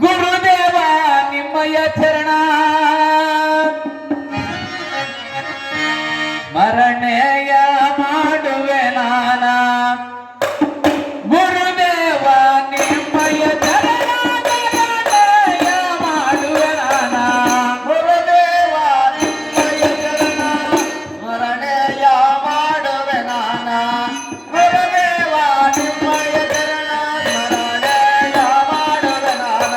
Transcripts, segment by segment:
ಗುರುದೇವ ನಿಮ್ಮಯ ಚರಣ ಮರಣೆಯ ಮಾಡುವೆ ನಾನ ಗುರುದೇವ ನಿಮ್ಮಯ ಚರಣ ಮರಣೆಯ ಮಾಡುವೆ ನಾನ ಗುರುದೇವ ನಿಮ್ಮಯ ಚರಣ ಮರಣೆಯ ಮಾಡುವೆ ನಾನ ಗುರುದೇವ ನಿಮ್ಮಯ ಚರಣ ಮರಣೆಯ ಮಾಡುವೆ ನಾನ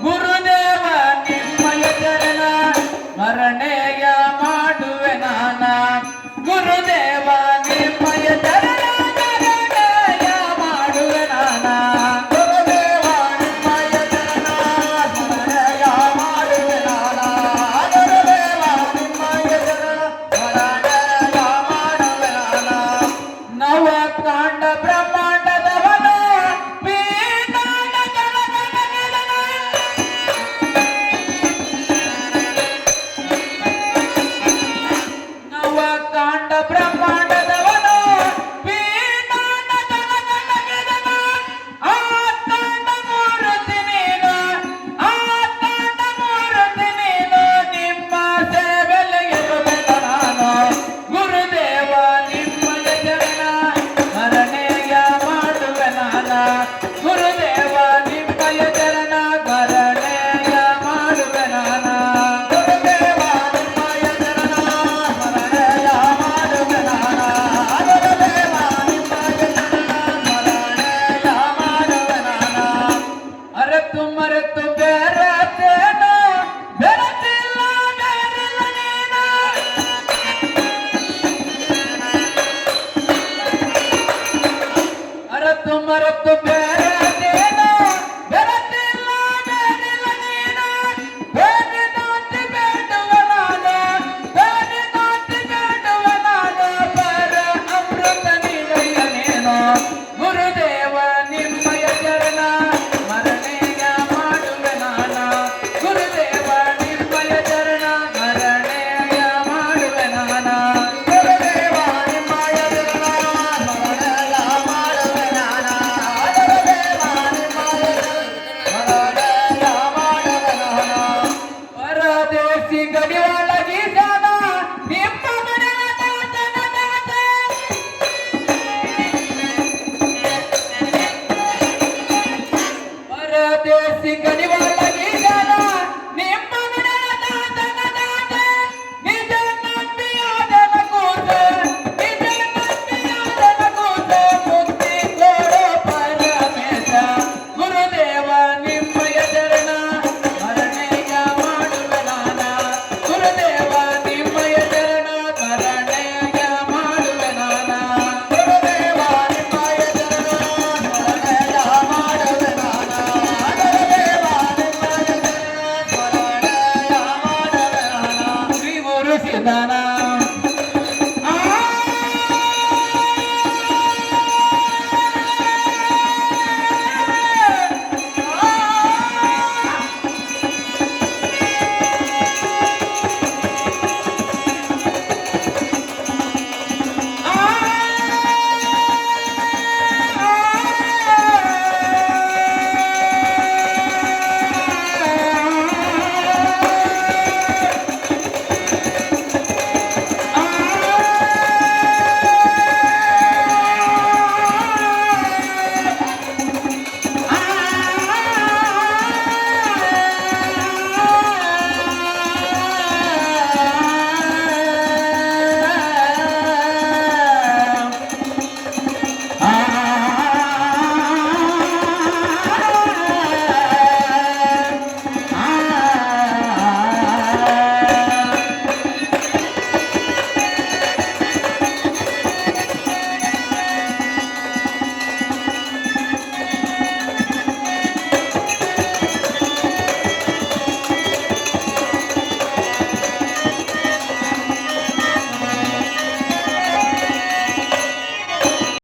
ಗುರುದೇವ ನಿಮ್ಮಯ ಚರಣ ಮರಣೆಯ ಮಾಡುವೆ ನಾನ ಗುರುದೇವ ನಿಮ್ಮಯ ಚರಣ ಮರಣೆಯ ಮಾಡುವೆ ನಾನ ಗುರುದೇವ ನಿಮ್ಮಯ ಚರಣ ಮರಣೆಯ ಮಾಡುವೆ ನಾನ ಗುರುದೇವ ನಿಮ್ಮಯ ಚರಣ ಮರಣೆಯ ಮಾಡುವೆ ನಾನ ನವ ಕಾಂಡ ಬ್ರಹ್ಮಾಂಡದವನ ಪೀಠಾನ ಜಲಗಣಗಿರನ ನವ ಕಾಂಡ ಬ್ರಹ್ಮಾಂಡದವನ ಪೀಠಾನ ಜಲಗಣಗಿರನ ಆತಾಂಡ ಮೂರ್ತಿ ನೀನು ಆತಾಂಡ ಮೂರ್ತಿ ನೀನು ನಿಮ್ಮ ಸೇವೆಯಲ್ಲಿ ಇರುವೆನು ನಾನು ಗುರುದೇವ ನಿಮ್ಮಯ ಚರಣ ಮರಣೆಯ ಮಾಡುವೆ ನಾನ ಗುರುದೇವ ನಿಮ್ಮಯ ಚರಣ ಮರಣೆಯ ಮಾಡುವೆ ನಾನ ಗುರುದೇವ ನಿಮ್ಮಯ ಚರಣ ಮರಣೆಯ ಮಾಡುವೆ ನಾನ ಗುರುದೇವ ನಿಮ್ಮಯ ಚರಣ ಮರಣೆಯ ಮಾಡುವೆ ನಾನ ಅರೆತು ಮರೆತು ಬೆರೆತೇನು ಬೆರೆತಿಲ್ಲ ಬೇರಿಲ್ಲ ನೀನು ಅರತು ಮರತು ಬೇರೆದೇನು ಬೆರೆತಿಲ್ಲ ಬೇರಿಲ್ಲ ನೀನು ಬೇಡಿದಂತೆ ಬೇಡುವೆ ನಾನು ಬೇಡಿದಂತೆ ಬೇಡುವೆ ನಾನು ಪರ ಅಮೃತ ನಿಲಯ ನೀನು ಗುರುದೇವ ನಿಮ್ಮಯ ಚರಣ ಮರಣೆಯ ಮಾಡುವೆ ನಾನ ಗುರುದೇವ ನಿಮ್ಮಯ ಚರಣ ಮರಣೆಯ ಮಾಡುವೆ ನಾನ ಗುರುದೇವ ನಿಮ್ಮಯ ಚರಣ ಮರಣೆಯ ಮಾಡುವೆ ನಾನ ಗುರುದೇವ ನಿಮ್ಮಯ ಚರಣ ಮರಣೆಯ ಮಾಡುವೆ ನಾನ ಪರದೇಶಿ ಗಡಿಯೊಳಗಿ ಜನ ನಿಮ್ಮ ಮನೆಯ ಜನತೆ ಪರದೇಶಿ ಗಡಿಯೊಳಗಿ ಜನ ನಿಮ್ಮ ಮನೆಯ ಜನತೆ ನಿಜ ನಂಬಿಯಾದನ ಕೂಸ ನಿಜ ನಂಬಿಯಾದನ ಕೂಸ ಮುಕ್ತಿ ಕೊಡೋ ಪರಮೇಶ ಗುರುದೇವ ನಿಮ್ಮಯ ಚರಣ ಮರಣೆಯ ಮಾಡುವೆ ನಾನ ಗುರುದೇವ ನಿಮ್ಮಯ ಚರಣ ಮರಣೆಯ ಮಾಡುವೆ ನಾನ ಗುರುದೇವ ನಿಮ್ಮಯ ಚರಣ ಮರಣೆಯ ಮಾಡುವೆ ನಾನ ಗುರುದೇವ ನಿಮ್ಮಯ ಚರಣ ಮರಣೆಯ ಮಾಡುವೆ ನಾನ ಶ್ರೀ ಗುರು ಸಿದ್ಧಾನ